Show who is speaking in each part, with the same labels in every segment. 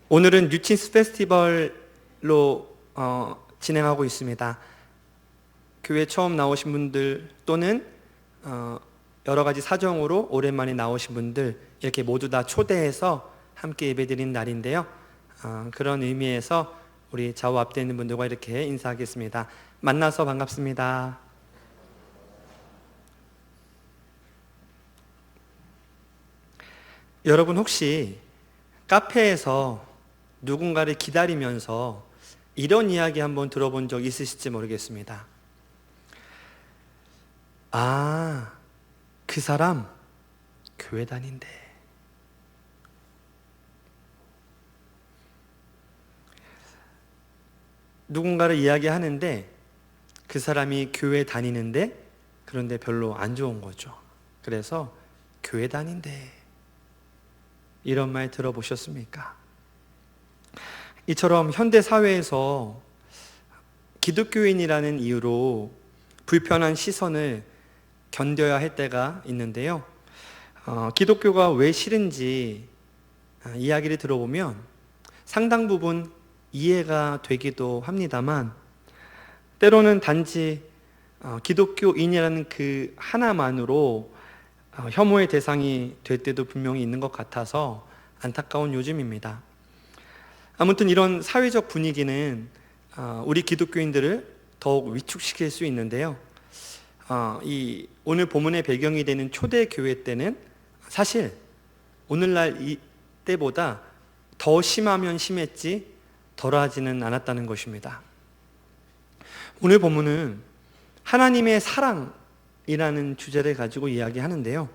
Speaker 1: 오늘은 뉴친스 페스티벌로 진행하고 있습니다. 교회 처음 나오신 분들 또는 여러 가지 사정으로 오랜만에 나오신 분들 이렇게 모두 다 초대해서 함께 예배드리는 날인데요. 그런 의미에서 우리 좌우 앞에 있는 분들과 이렇게 인사하겠습니다. 만나서 반갑습니다. 여러분 혹시 카페에서 누군가를 기다리면서 이런 이야기 한번 들어본 적 있으실지 모르겠습니다. 아, 그 사람 교회 다닌대. 누군가를 이야기하는데 그 사람이 교회 다니는데 그런데 별로 안 좋은 거죠. 그래서 교회 다닌대. 이런 말 들어보셨습니까? 이처럼 현대 사회에서 기독교인이라는 이유로 불편한 시선을 견뎌야 할 때가 있는데요. 기독교가 왜 싫은지 이야기를 들어보면 상당 부분 이해가 되기도 합니다만 때로는 단지 기독교인이라는 그 하나만으로 혐오의 대상이 될 때도 분명히 있는 것 같아서 안타까운 요즘입니다. 아무튼 이런 사회적 분위기는 우리 기독교인들을 더욱 위축시킬 수 있는데요. 이 오늘 본문의 배경이 되는 초대교회 때는 사실 오늘날 이때보다 더 심하면 심했지 덜하지는 않았다는 것입니다. 오늘 본문은 하나님의 사랑이라는 주제를 가지고 이야기하는데요.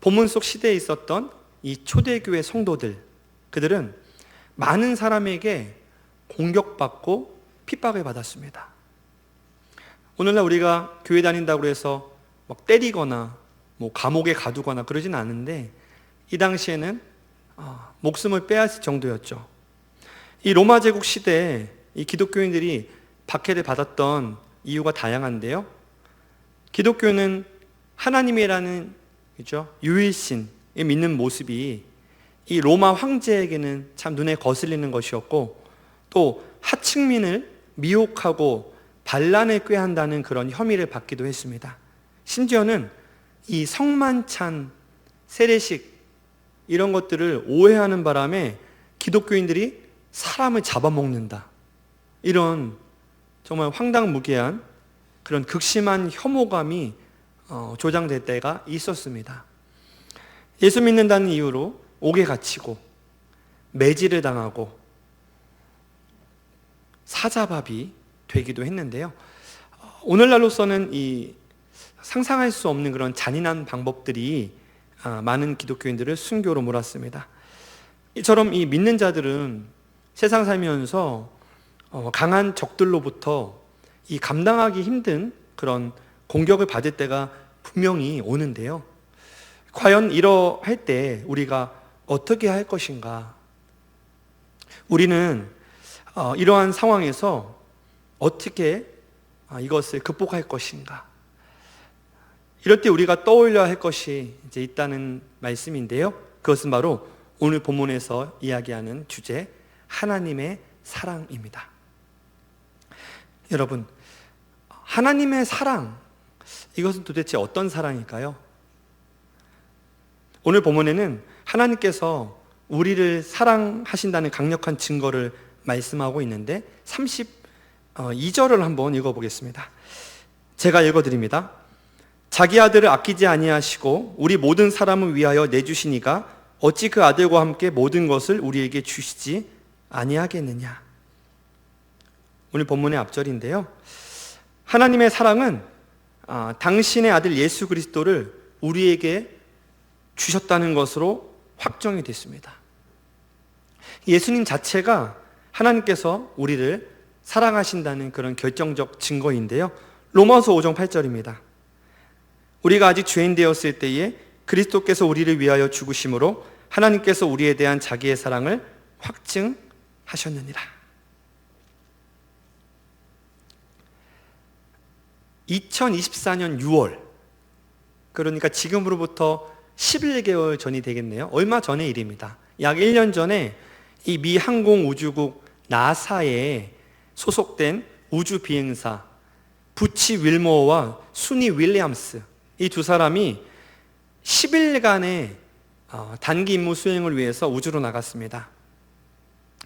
Speaker 1: 본문 속 시대에 있었던 이 초대교회 성도들, 그들은 많은 사람에게 공격받고 핍박을 받았습니다. 오늘날 우리가 교회 다닌다고 해서 막 때리거나 감옥에 가두거나 그러진 않은데 이 당시에는 목숨을 빼앗을 정도였죠. 이 로마 제국 시대에 이 기독교인들이 박해를 받았던 이유가 다양한데요. 기독교는 하나님이라는 유일신을 믿는 모습이 이 로마 황제에게는 참 눈에 거슬리는 것이었고, 또 하층민을 미혹하고 반란을 꾀한다는 그런 혐의를 받기도 했습니다. 심지어는 이 성만찬, 세례식 이런 것들을 오해하는 바람에 기독교인들이 사람을 잡아먹는다, 이런 정말 황당무계한 그런 극심한 혐오감이 조장될 때가 있었습니다. 예수 믿는다는 이유로 옥에 갇히고 매질을 당하고 사자밥이 되기도 했는데요. 오늘날로서는 이 상상할 수 없는 그런 잔인한 방법들이 많은 기독교인들을 순교로 몰았습니다. 이처럼 이 믿는 자들은 세상 살면서 강한 적들로부터 이 감당하기 힘든 그런 공격을 받을 때가 분명히 오는데요. 과연 이러할 때 우리가 어떻게 할 것인가? 우리는 이러한 상황에서 어떻게 이것을 극복할 것인가? 이럴 때 우리가 떠올려야 할 것이 이제 있다는 말씀인데요. 그것은 바로 오늘 본문에서 이야기하는 주제, 하나님의 사랑입니다. 여러분, 하나님의 사랑, 이것은 도대체 어떤 사랑일까요? 오늘 본문에는 하나님께서 우리를 사랑하신다는 강력한 증거를 말씀하고 있는데 32절을 한번 읽어보겠습니다. 제가 읽어드립니다. 자기 아들을 아끼지 아니하시고 우리 모든 사람을 위하여 내주시니가 어찌 그 아들과 함께 모든 것을 우리에게 주시지 아니하겠느냐. 오늘 본문의 앞절인데요. 하나님의 사랑은 당신의 아들 예수 그리스도를 우리에게 주셨다는 것으로 확정이 됐습니다. 예수님 자체가 하나님께서 우리를 사랑하신다는 그런 결정적 증거인데요. 로마서 5장 8절입니다. 우리가 아직 죄인 되었을 때에 그리스도께서 우리를 위하여 죽으심으로 하나님께서 우리에 대한 자기의 사랑을 확증하셨느니라. 2024년 6월, 그러니까 지금으로부터 11개월 전이 되겠네요. 얼마 전의 일입니다. 약 1년 전에 이 미 항공우주국 나사에 소속된 우주비행사 부치 윌모어와 수니 윌리엄스, 이 두 사람이 10일간의 단기 임무 수행을 위해서 우주로 나갔습니다.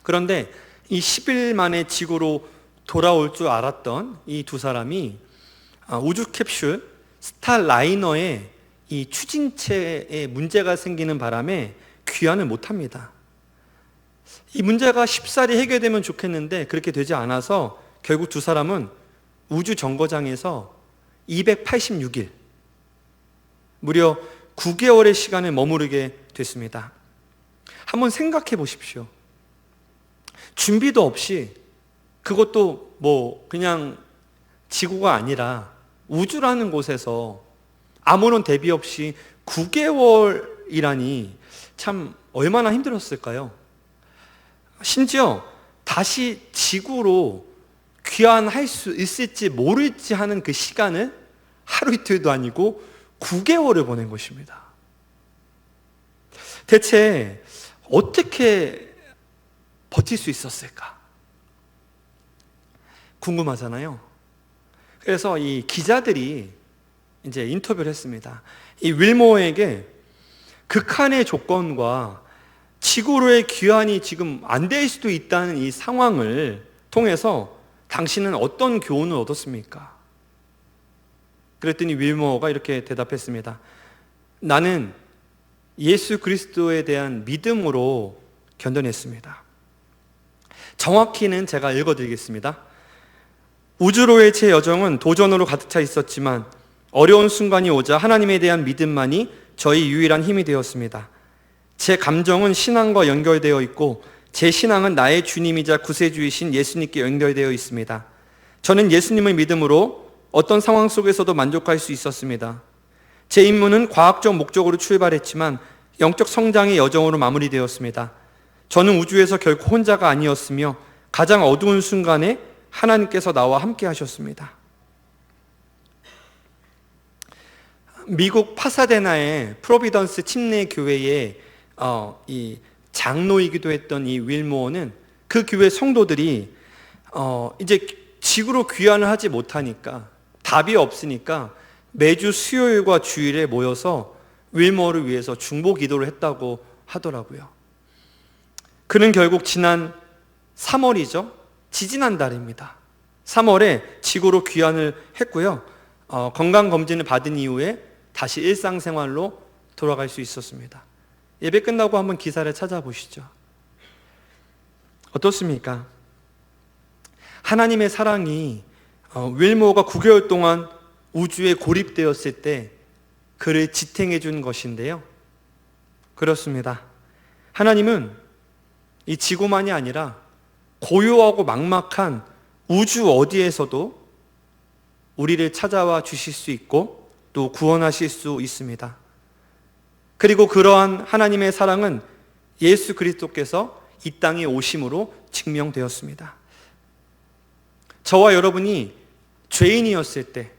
Speaker 1: 그런데 이 10일 만에 지구로 돌아올 줄 알았던 이 두 사람이 우주 캡슐 스타라이너에 이 추진체에 문제가 생기는 바람에 귀환을 못합니다. 이 문제가 쉽사리 해결되면 좋겠는데 그렇게 되지 않아서 결국 두 사람은 우주 정거장에서 286일, 무려 9개월의 시간을 머무르게 됐습니다. 한번 생각해 보십시오. 준비도 없이, 그것도 그냥 지구가 아니라 우주라는 곳에서 아무런 대비 없이 9개월이라니 참 얼마나 힘들었을까요? 심지어 다시 지구로 귀환할 수 있을지 모를지 하는 그 시간을 하루 이틀도 아니고 9개월을 보낸 것입니다. 대체 어떻게 버틸 수 있었을까? 궁금하잖아요. 그래서 이 기자들이 이제 인터뷰를 했습니다. 이 윌모어에게 극한의 조건과 지구로의 귀환이 지금 안 될 수도 있다는 이 상황을 통해서 당신은 어떤 교훈을 얻었습니까? 그랬더니 윌모어가 이렇게 대답했습니다. 나는 예수 그리스도에 대한 믿음으로 견뎌냈습니다. 정확히는 제가 읽어드리겠습니다. 우주로의 제 여정은 도전으로 가득 차 있었지만 어려운 순간이 오자 하나님에 대한 믿음만이 저희 유일한 힘이 되었습니다. 제 감정은 신앙과 연결되어 있고 제 신앙은 나의 주님이자 구세주이신 예수님께 연결되어 있습니다. 저는 예수님을 믿음으로 어떤 상황 속에서도 만족할 수 있었습니다. 제 임무는 과학적 목적으로 출발했지만 영적 성장의 여정으로 마무리되었습니다. 저는 우주에서 결코 혼자가 아니었으며 가장 어두운 순간에 하나님께서 나와 함께 하셨습니다. 미국 파사데나의 프로비던스 침례 교회의 이 장로이기도 했던 이 윌모어는 그 교회 성도들이 이제 지구로 귀환을 하지 못하니까, 답이 없으니까 매주 수요일과 주일에 모여서 윌모어를 위해서 중보 기도를 했다고 하더라고요. 그는 결국 지난 3월이죠. 지지난달입니다. 3월에 지구로 귀환을 했고요. 건강검진을 받은 이후에 다시 일상생활로 돌아갈 수 있었습니다. 예배 끝나고 한번 기사를 찾아보시죠. 어떻습니까? 하나님의 사랑이 윌모어가 9개월 동안 우주에 고립되었을 때 그를 지탱해 준 것인데요. 그렇습니다. 하나님은 이 지구만이 아니라 고요하고 막막한 우주 어디에서도 우리를 찾아와 주실 수 있고 또 구원하실 수 있습니다. 그리고 그러한 하나님의 사랑은 예수 그리스도께서 이 땅에 오심으로 증명되었습니다. 저와 여러분이 죄인이었을 때,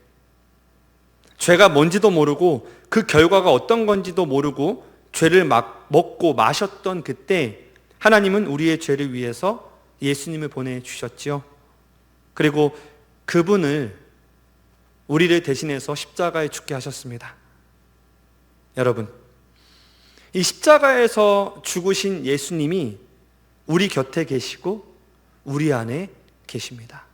Speaker 1: 죄가 뭔지도 모르고 그 결과가 어떤 건지도 모르고 죄를 막 먹고 마셨던 그때 하나님은 우리의 죄를 위해서 예수님을 보내주셨지요. 그리고 그분을 우리를 대신해서 십자가에 죽게 하셨습니다. 여러분, 이 십자가에서 죽으신 예수님이 우리 곁에 계시고 우리 안에 계십니다.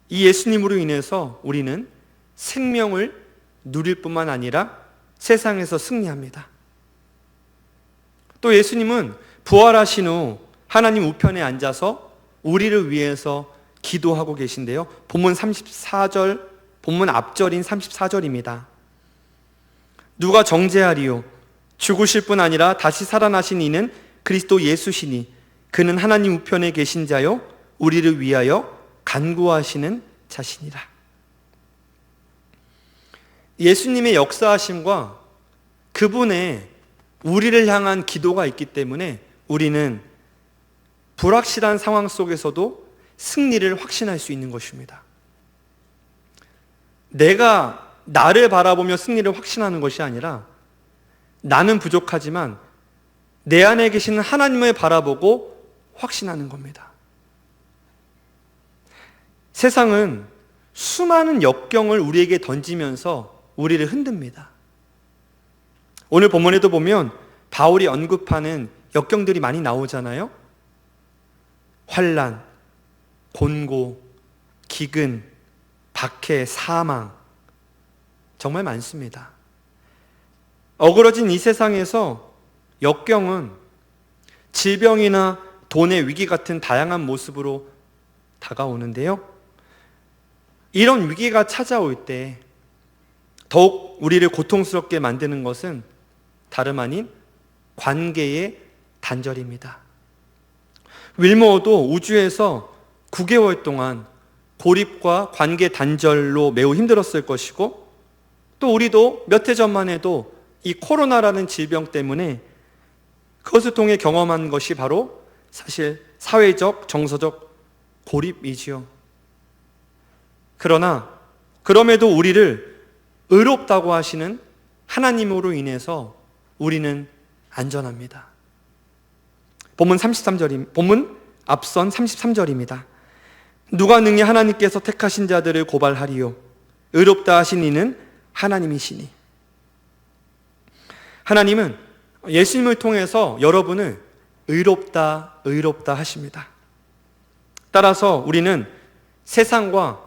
Speaker 1: 이 예수님으로 인해서 우리는 생명을 누릴 뿐만 아니라 세상에서 승리합니다. 또 예수님은 부활하신 후 하나님 우편에 앉아서 우리를 위해서 기도하고 계신데요. 본문 34절, 본문 앞절인 34절입니다. 누가 정죄하리요? 죽으실 뿐 아니라 다시 살아나신 이는 그리스도 예수시니 그는 하나님 우편에 계신 자요 우리를 위하여 간구하시는 자시니라. 예수님의 역사하심과 그분의 우리를 향한 기도가 있기 때문에 우리는 불확실한 상황 속에서도 승리를 확신할 수 있는 것입니다. 내가 나를 바라보며 승리를 확신하는 것이 아니라 나는 부족하지만 내 안에 계시는 하나님을 바라보고 확신하는 겁니다. 세상은 수많은 역경을 우리에게 던지면서 우리를 흔듭니다. 오늘 본문에도 보면 바울이 언급하는 역경들이 많이 나오잖아요. 환난, 곤고, 기근, 박해, 사망, 정말 많습니다. 어그러진 이 세상에서 역경은 질병이나 돈의 위기 같은 다양한 모습으로 다가오는데요. 이런 위기가 찾아올 때 더욱 우리를 고통스럽게 만드는 것은 다름 아닌 관계의 단절입니다. 윌머어도 우주에서 9개월 동안 고립과 관계 단절로 매우 힘들었을 것이고, 또 우리도 몇 해 전만 해도 이 코로나라는 질병 때문에 그것을 통해 경험한 것이 바로 사실 사회적, 정서적 고립이지요. 그러나 그럼에도 우리를 의롭다고 하시는 하나님으로 인해서 우리는 안전합니다. 본문 앞선 33절입니다. 누가 능히 하나님께서 택하신 자들을 고발하리요? 의롭다 하신 이는 하나님이시니. 하나님은 예수님을 통해서 여러분을 의롭다 하십니다. 따라서 우리는 세상과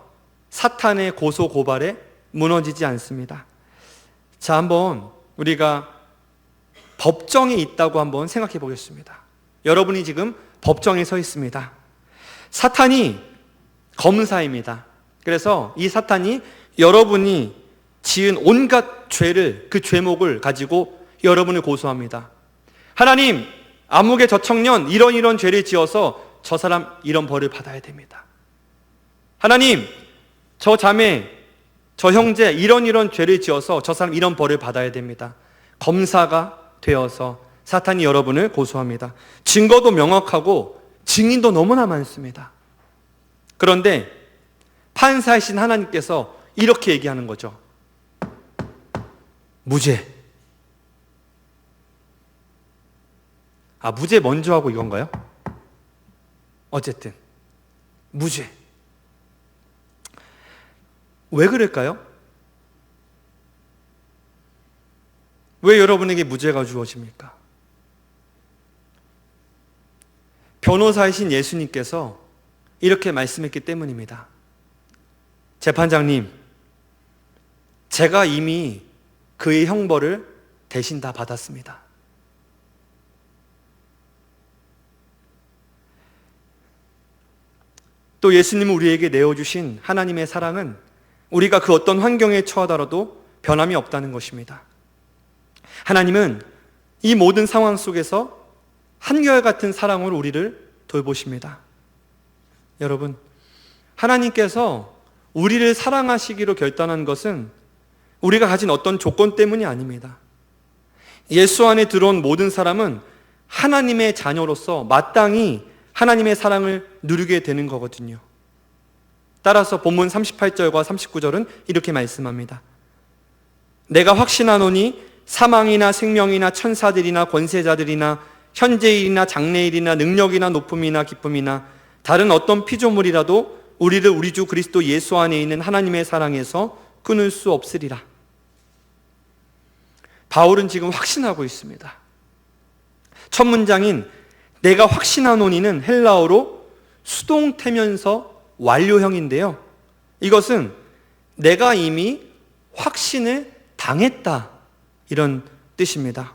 Speaker 1: 사탄의 고소 고발에 무너지지 않습니다. 자, 한번 우리가 법정에 있다고 한번 생각해 보겠습니다. 여러분이 지금 법정에 서 있습니다. 사탄이 검사입니다. 그래서 이 사탄이 여러분이 지은 온갖 죄를, 그 죄목을 가지고 여러분을 고소합니다. 하나님, 아무개 저 청년 이런 죄를 지어서 저 사람 이런 벌을 받아야 됩니다. 하나님, 저 자매, 저 형제 이런 죄를 지어서 저 사람 이런 벌을 받아야 됩니다. 검사가 되어서 사탄이 여러분을 고소합니다. 증거도 명확하고 증인도 너무나 많습니다. 그런데 판사이신 하나님께서 이렇게 얘기하는 거죠. 무죄. 무죄 먼저 하고 이건가요? 어쨌든 무죄. 왜 그럴까요? 왜 여러분에게 무죄가 주어집니까? 변호사이신 예수님께서 이렇게 말씀했기 때문입니다. 재판장님, 제가 이미 그의 형벌을 대신 다 받았습니다. 또 예수님은 우리에게 내어주신 하나님의 사랑은 우리가 그 어떤 환경에 처하더라도 변함이 없다는 것입니다. 하나님은 이 모든 상황 속에서 한결같은 사랑으로 우리를 돌보십니다. 여러분, 하나님께서 우리를 사랑하시기로 결단한 것은 우리가 가진 어떤 조건 때문이 아닙니다. 예수 안에 들어온 모든 사람은 하나님의 자녀로서 마땅히 하나님의 사랑을 누리게 되는 거거든요. 따라서 본문 38절과 39절은 이렇게 말씀합니다. 내가 확신하노니 사망이나 생명이나 천사들이나 권세자들이나 현재일이나 장래일이나 능력이나 높음이나 기쁨이나 다른 어떤 피조물이라도 우리를 우리 주 그리스도 예수 안에 있는 하나님의 사랑에서 끊을 수 없으리라. 바울은 지금 확신하고 있습니다. 첫 문장인 내가 확신하노니는 헬라어로 수동태면서 완료형인데요. 이것은 내가 이미 확신을 당했다, 이런 뜻입니다.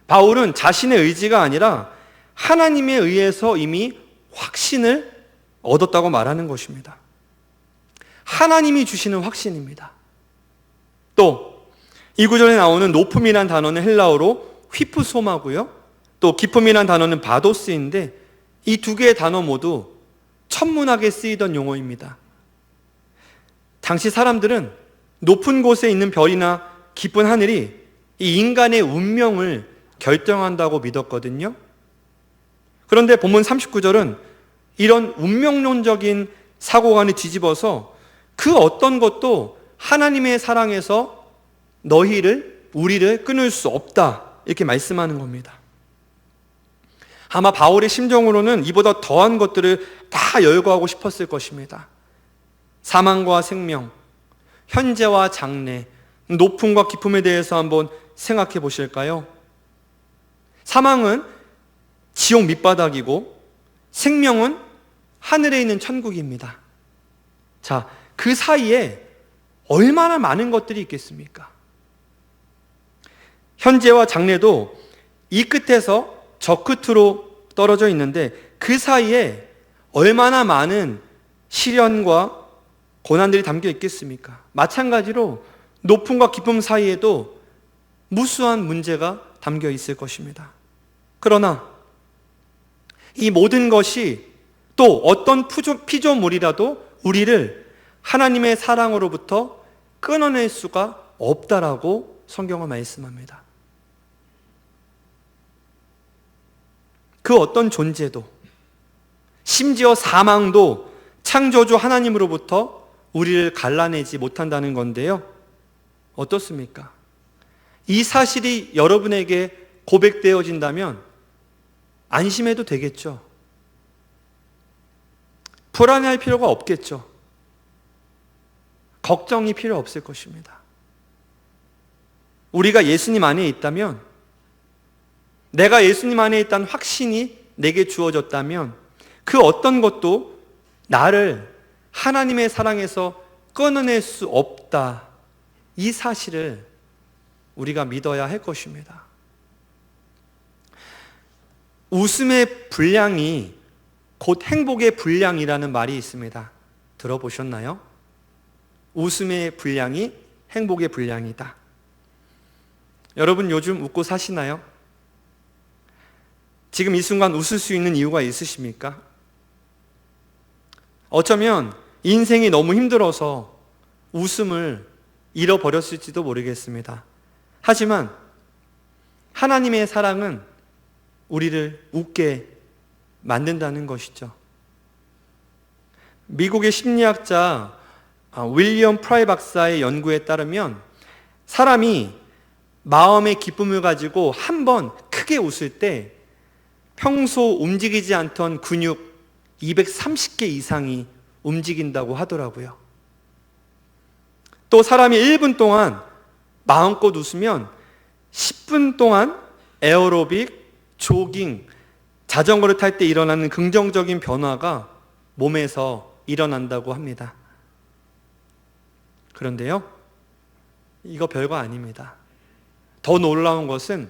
Speaker 1: 바울은 자신의 의지가 아니라 하나님에 의해서 이미 확신을 얻었다고 말하는 것입니다. 하나님이 주시는 확신입니다. 또 이 구절에 나오는 높음이란 단어는 헬라어로 휘프소마고요. 또 기쁨이란 단어는 바도스인데 이 두 개의 단어 모두 천문학에 쓰이던 용어입니다. 당시 사람들은 높은 곳에 있는 별이나 깊은 하늘이 이 인간의 운명을 결정한다고 믿었거든요. 그런데 본문 39절은 이런 운명론적인 사고관을 뒤집어서 그 어떤 것도 하나님의 사랑에서 우리를 끊을 수 없다, 이렇게 말씀하는 겁니다. 아마 바울의 심정으로는 이보다 더한 것들을 다 열거하고 싶었을 것입니다. 사망과 생명, 현재와 장래, 높음과 깊음에 대해서 한번 생각해 보실까요? 사망은 지옥 밑바닥이고 생명은 하늘에 있는 천국입니다. 자, 그 사이에 얼마나 많은 것들이 있겠습니까? 현재와 장래도 이 끝에서 저 끝으로 떨어져 있는데 그 사이에 얼마나 많은 시련과 고난들이 담겨 있겠습니까? 마찬가지로 높음과 깊음 사이에도 무수한 문제가 담겨 있을 것입니다. 그러나 이 모든 것이 또 어떤 피조물이라도 우리를 하나님의 사랑으로부터 끊어낼 수가 없다라고 성경은 말씀합니다. 그 어떤 존재도, 심지어 사망도 창조주 하나님으로부터 우리를 갈라내지 못한다는 건데요. 어떻습니까? 이 사실이 여러분에게 고백되어진다면 안심해도 되겠죠. 불안해할 필요가 없겠죠. 걱정이 필요 없을 것입니다. 우리가 예수님 안에 있다면, 내가 예수님 안에 있다는 확신이 내게 주어졌다면 그 어떤 것도 나를 하나님의 사랑에서 끊어낼 수 없다. 이 사실을 우리가 믿어야 할 것입니다. 웃음의 분량이 곧 행복의 분량이라는 말이 있습니다. 들어보셨나요? 웃음의 분량이 행복의 분량이다. 여러분 요즘 웃고 사시나요? 지금 이 순간 웃을 수 있는 이유가 있으십니까? 어쩌면 인생이 너무 힘들어서 웃음을 잃어버렸을지도 모르겠습니다. 하지만 하나님의 사랑은 우리를 웃게 만든다는 것이죠. 미국의 심리학자 윌리엄 프라이 박사의 연구에 따르면 사람이 마음의 기쁨을 가지고 한 번 크게 웃을 때 평소 움직이지 않던 근육 230개 이상이 움직인다고 하더라고요. 또 사람이 1분 동안 마음껏 웃으면 10분 동안 에어로빅, 조깅, 자전거를 탈 때 일어나는 긍정적인 변화가 몸에서 일어난다고 합니다. 그런데요, 이거 별거 아닙니다. 더 놀라운 것은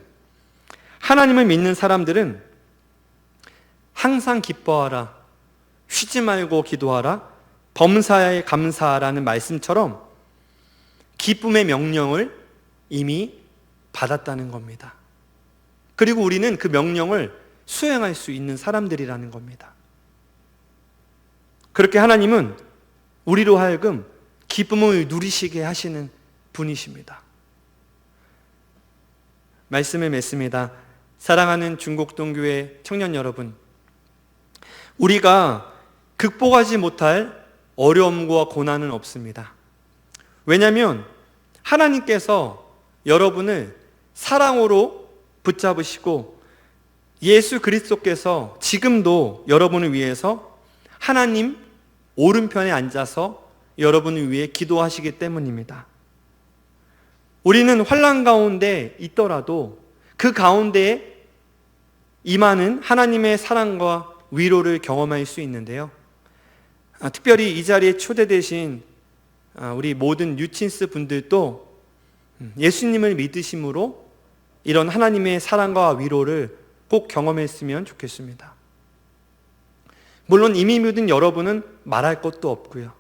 Speaker 1: 하나님을 믿는 사람들은 항상 기뻐하라, 쉬지 말고 기도하라, 범사에 감사하라는 말씀처럼 기쁨의 명령을 이미 받았다는 겁니다. 그리고 우리는 그 명령을 수행할 수 있는 사람들이라는 겁니다. 그렇게 하나님은 우리로 하여금 기쁨을 누리시게 하시는 분이십니다. 말씀을 맺습니다. 사랑하는 중곡동교회 청년 여러분, 우리가 극복하지 못할 어려움과 고난은 없습니다. 왜냐하면 하나님께서 여러분을 사랑으로 붙잡으시고 예수 그리스도께서 지금도 여러분을 위해서 하나님 오른편에 앉아서 여러분을 위해 기도하시기 때문입니다. 우리는 환난 가운데 있더라도 그 가운데에 임하는 하나님의 사랑과 위로를 경험할 수 있는데요. 특별히 이 자리에 초대되신 우리 모든 뉴친스 분들도 예수님을 믿으심으로 이런 하나님의 사랑과 위로를 꼭 경험했으면 좋겠습니다. 물론 이미 믿은 여러분은 말할 것도 없고요.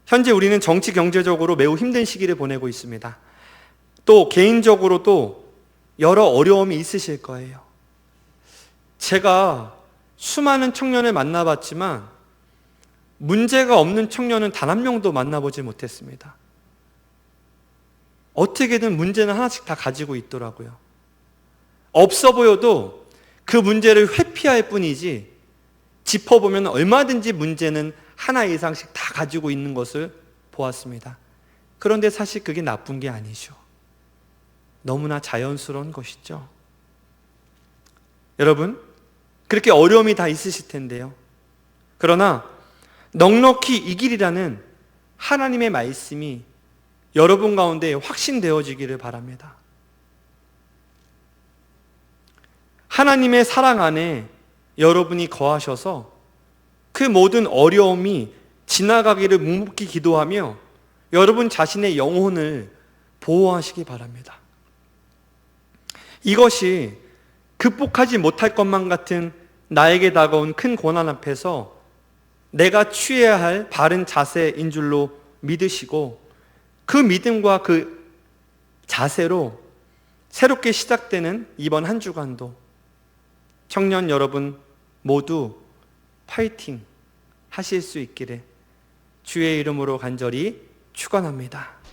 Speaker 1: 현재 우리는 정치 경제적으로 매우 힘든 시기를 보내고 있습니다. 또 개인적으로도 여러 어려움이 있으실 거예요. 제가 수많은 청년을 만나봤지만 문제가 없는 청년은 단 한 명도 만나보지 못했습니다. 어떻게든 문제는 하나씩 다 가지고 있더라고요. 없어 보여도 그 문제를 회피할 뿐이지 짚어보면 얼마든지 문제는 하나 이상씩 다 가지고 있는 것을 보았습니다. 그런데 사실 그게 나쁜 게 아니죠. 너무나 자연스러운 것이죠. 여러분, 그렇게 어려움이 다 있으실 텐데요. 그러나 넉넉히 이 길이라는 하나님의 말씀이 여러분 가운데 확신되어지기를 바랍니다. 하나님의 사랑 안에 여러분이 거하셔서 그 모든 어려움이 지나가기를 묵묵히 기도하며 여러분 자신의 영혼을 보호하시기 바랍니다. 이것이 극복하지 못할 것만 같은 나에게 다가온 큰 고난 앞에서 내가 취해야 할 바른 자세인 줄로 믿으시고 그 믿음과 그 자세로 새롭게 시작되는 이번 한 주간도 청년 여러분 모두 파이팅 하실 수 있기를 주의 이름으로 간절히 축원합니다.